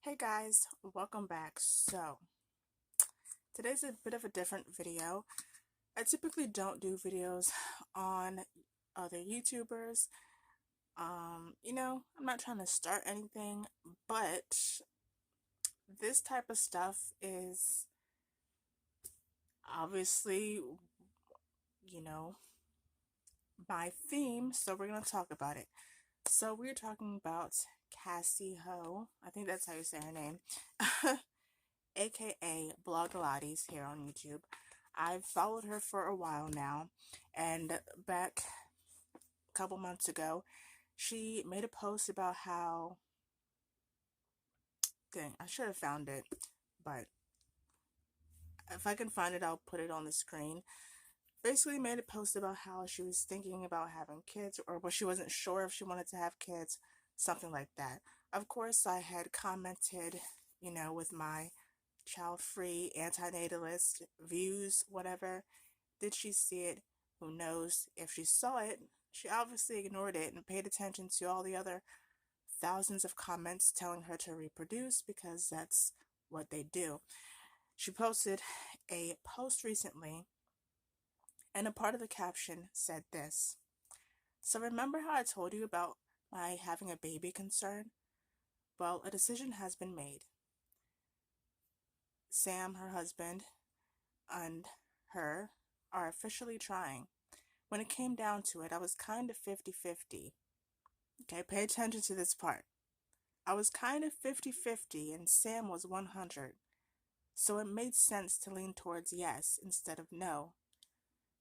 Hey guys, welcome back. So, today's a bit of a different video. I typically don't do videos on other YouTubers. I'm not trying to start anything, but this type of stuff is obviously, you know, my theme, so we're going to talk about it. So, we're talking about Cassie Ho. I think that's how you say her name. aka Blogilates here on YouTube. I've followed her for a while now, and back a couple months ago, she made a post about how, dang, I should have found it, but if I can find it, I'll put it on the screen. Basically, made a post about how she was thinking about having kids, or but she wasn't sure if she wanted to have kids, something like that. Of course, I had commented, with my child-free, anti-natalist views, whatever. Did she see it? Who knows? If she saw it, she obviously ignored it and paid attention to all the other thousands of comments telling her to reproduce because that's what they do. She posted a post recently, and a part of the caption said this. So remember how I told you about my having a baby concern? Well, a decision has been made. Sam, her husband, and her are officially trying. When it came down to it, I was kind of 50-50. Okay, pay attention to this part. I was kind of 50-50 and Sam was 100. So it made sense to lean towards yes instead of no,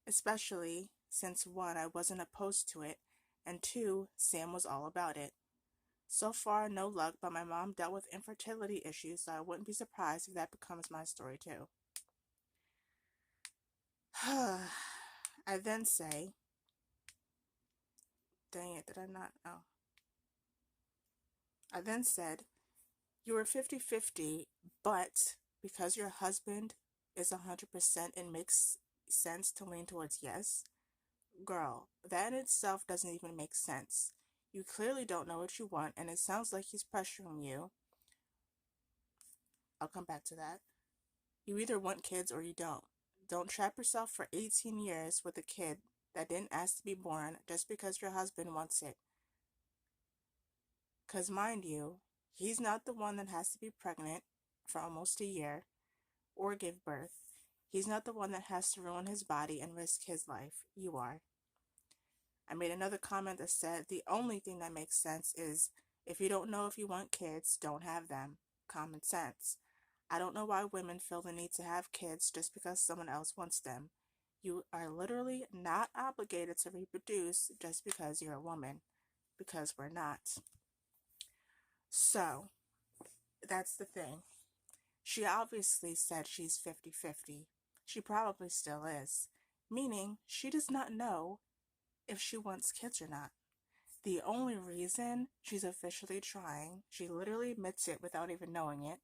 especially since one, I wasn't opposed to it, and two, Sam was all about it. So far, no luck, but my mom dealt with infertility issues, so I wouldn't be surprised if that becomes my story too. I then say, dang it, did I not? Oh. I then said, you were 50-50, but because your husband is 100% and makes sense to lean towards yes, girl, that in itself doesn't even make sense. You clearly don't know what you want, and it sounds like he's pressuring you. I'll come back to that. You either want kids or you don't. Don't trap yourself for 18 years with a kid that didn't ask to be born just because your husband wants it. Because, mind you, he's not the one that has to be pregnant for almost a year or give birth. He's not the one that has to ruin his body and risk his life. You are. I made another comment that said the only thing that makes sense is if you don't know if you want kids, don't have them. Common sense. I don't know why women feel the need to have kids just because someone else wants them. You are literally not obligated to reproduce just because you're a woman, because we're not. So, that's the thing. She obviously said she's 50-50. She probably still is, meaning she does not know if she wants kids or not. The only reason she's officially trying, she literally admits it without even knowing it,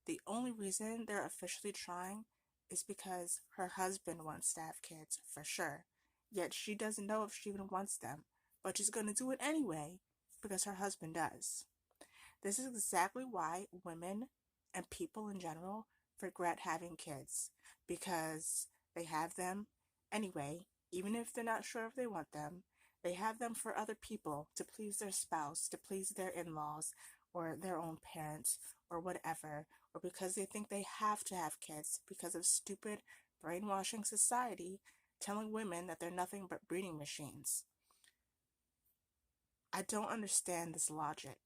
the only reason they're officially trying is because her husband wants to have kids, for sure. Yet she doesn't know if she even wants them, but she's going to do it anyway because her husband does. This is exactly why women and people in general regret having kids, because they have them anyway, even if they're not sure if they want them. They have them for other people, to please their spouse, to please their in-laws, or their own parents, or whatever, or because they think they have to have kids because of stupid brainwashing society telling women that they're nothing but breeding machines. I don't understand this logic.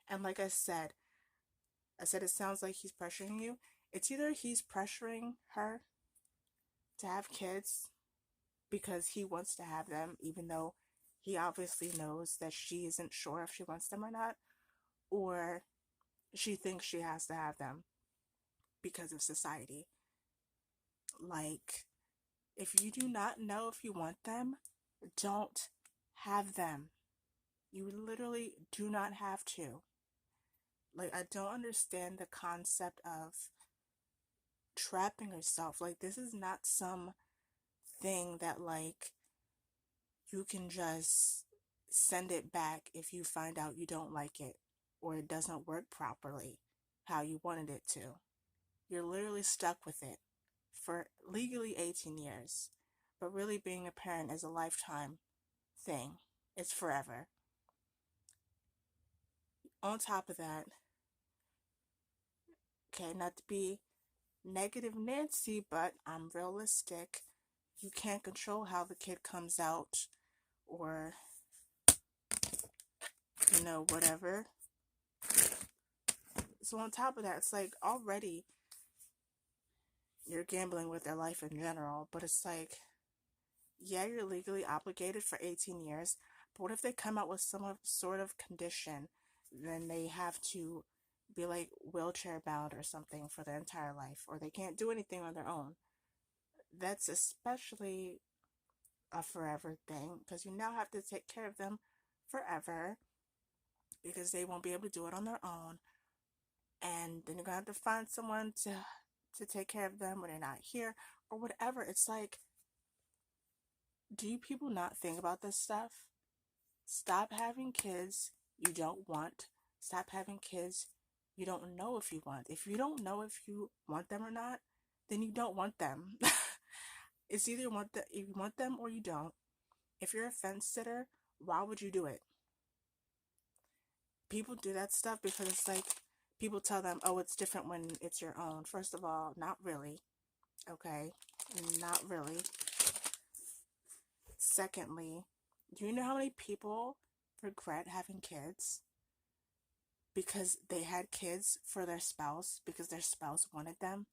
And like I said it sounds like he's pressuring you. It's either he's pressuring her to have kids because he wants to have them, even though he obviously knows that she isn't sure if she wants them or not, or she thinks she has to have them because of society. Like, if you do not know if you want them, don't have them. You literally do not have to. Like, I don't understand the concept of trapping yourself. Like, this is not some thing that, like, you can just send it back if you find out you don't like it. or it doesn't work properly how you wanted it to. You're literally stuck with it for legally 18 years. But really, being a parent is a lifetime thing, it's forever. On top of that, okay, not to be negative Nancy, but I'm realistic. You can't control how the kid comes out or, whatever. So on top of that, it's like already you're gambling with their life in general, but it's like, yeah, you're legally obligated for 18 years, but what if they come out with some sort of condition? Then they have to be like wheelchair bound or something for their entire life, or they can't do anything on their own. That's especially a forever thing because you now have to take care of them forever because they won't be able to do it on their own. And then you're gonna have to find someone to take care of them when they're not here or whatever. It's like, do you people not think about this stuff? Stop having kids you don't want. Stop having kids you don't know if you want. If you don't know if you want them or not, then you don't want them. It's either you want them or you don't. If you're a fence sitter, why would you do it? People do that stuff because it's like people tell them, oh, it's different when it's your own. First of all, not really. Okay? Not really. Secondly, do you know how many people regret having kids because they had kids for their spouse, because their spouse wanted them,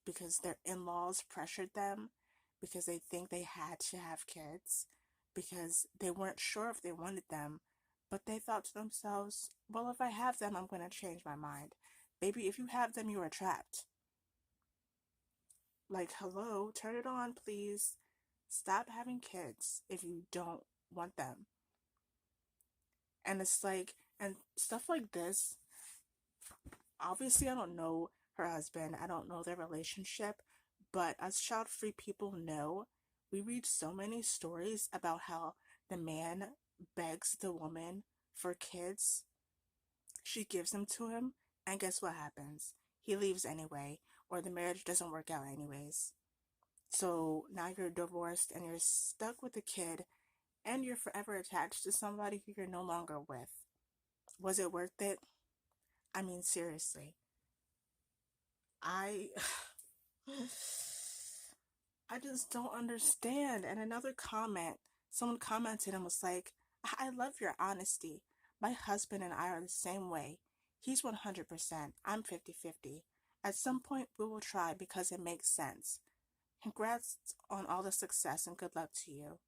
because their in-laws pressured them, because they think they had to have kids, because they weren't sure if they wanted them, but they thought to themselves, well, if I have them, I'm going to change my mind. Baby, if you have them, you are trapped. Like, hello, turn it on, please. Stop having kids if you don't want them. And it's like, and stuff like this, obviously I don't know her husband, I don't know their relationship, but as child-free people know, we read so many stories about how the man begs the woman for kids, she gives them to him, and guess what happens? He leaves anyway, or the marriage doesn't work out anyways. So now you're divorced and you're stuck with a kid and you're forever attached to somebody who you're no longer with. Was it worth it? I mean, seriously. I I just don't understand. And another comment, someone commented and was like, I love your honesty. My husband and I are the same way. He's 100%. I'm 50-50. At some point, we will try because it makes sense. Congrats on all the success and good luck to you.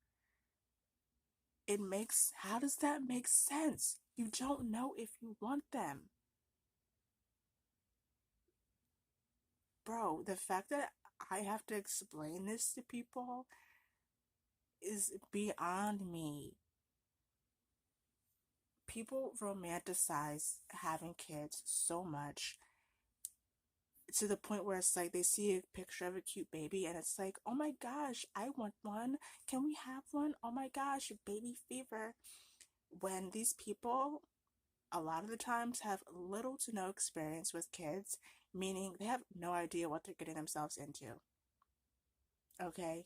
How does that make sense? You don't know if you want them. Bro, the fact that I have to explain this to people is beyond me. People romanticize having kids so much to the point where it's like they see a picture of a cute baby and it's like, oh my gosh, I want one. Can we have one? Oh my gosh, baby fever. When these people, a lot of the times, have little to no experience with kids, meaning they have no idea what they're getting themselves into. Okay?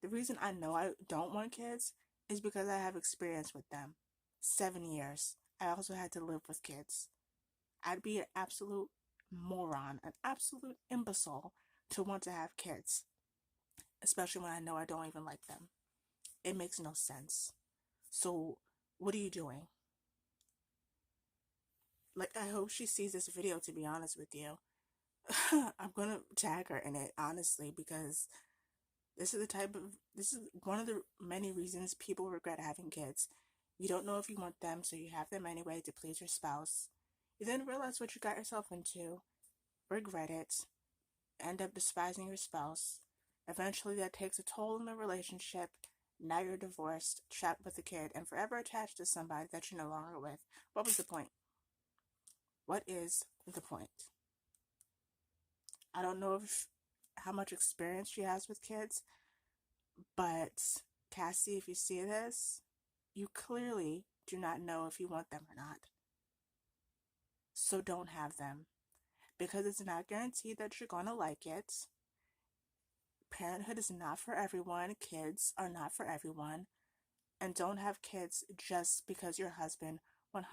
The reason I know I don't want kids is because I have experience with them. 7 years. I also had to live with kids. I'd be an absolute moron, an absolute imbecile to want to have kids, especially when I know I don't even like them. It makes no sense. So, what are you doing? Like, I hope she sees this video, to be honest with you. I'm gonna tag her in it, honestly, because this is one of the many reasons people regret having kids. You don't know if you want them, so you have them anyway to please your spouse. You then realize what you got yourself into, regret it, end up despising your spouse. Eventually, that takes a toll in the relationship. Now you're divorced, trapped with a kid, and forever attached to somebody that you're no longer with. What was the point? What is the point? I don't know how much experience she has with kids, but Cassie, if you see this, you clearly do not know if you want them or not. So don't have them, because it's not guaranteed that you're going to like it. Parenthood is not for everyone. Kids are not for everyone. And don't have kids just because your husband 100%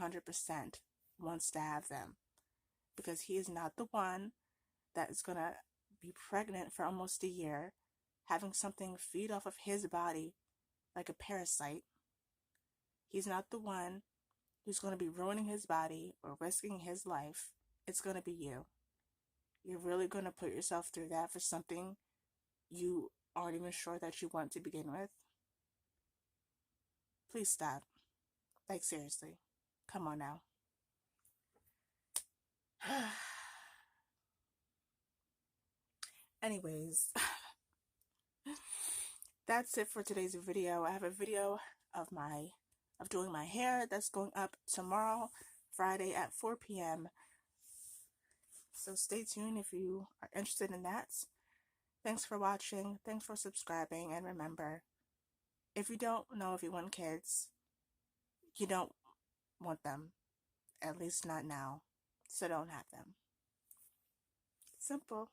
wants to have them, because he is not the one that is going to be pregnant for almost a year, having something feed off of his body like a parasite. He's not the one who's going to be ruining his body or risking his life. It's going to be you. You're really going to put yourself through that for something you aren't even sure that you want to begin with? Please stop. Like, seriously. Come on now. Anyways, that's it for today's video. I have a video of doing my hair that's going up tomorrow, Friday at 4 p.m. So stay tuned if you are interested in that. Thanks for watching. Thanks for subscribing. And remember, if you don't know if you want kids, you don't want them. At least not now. So don't have them. Simple.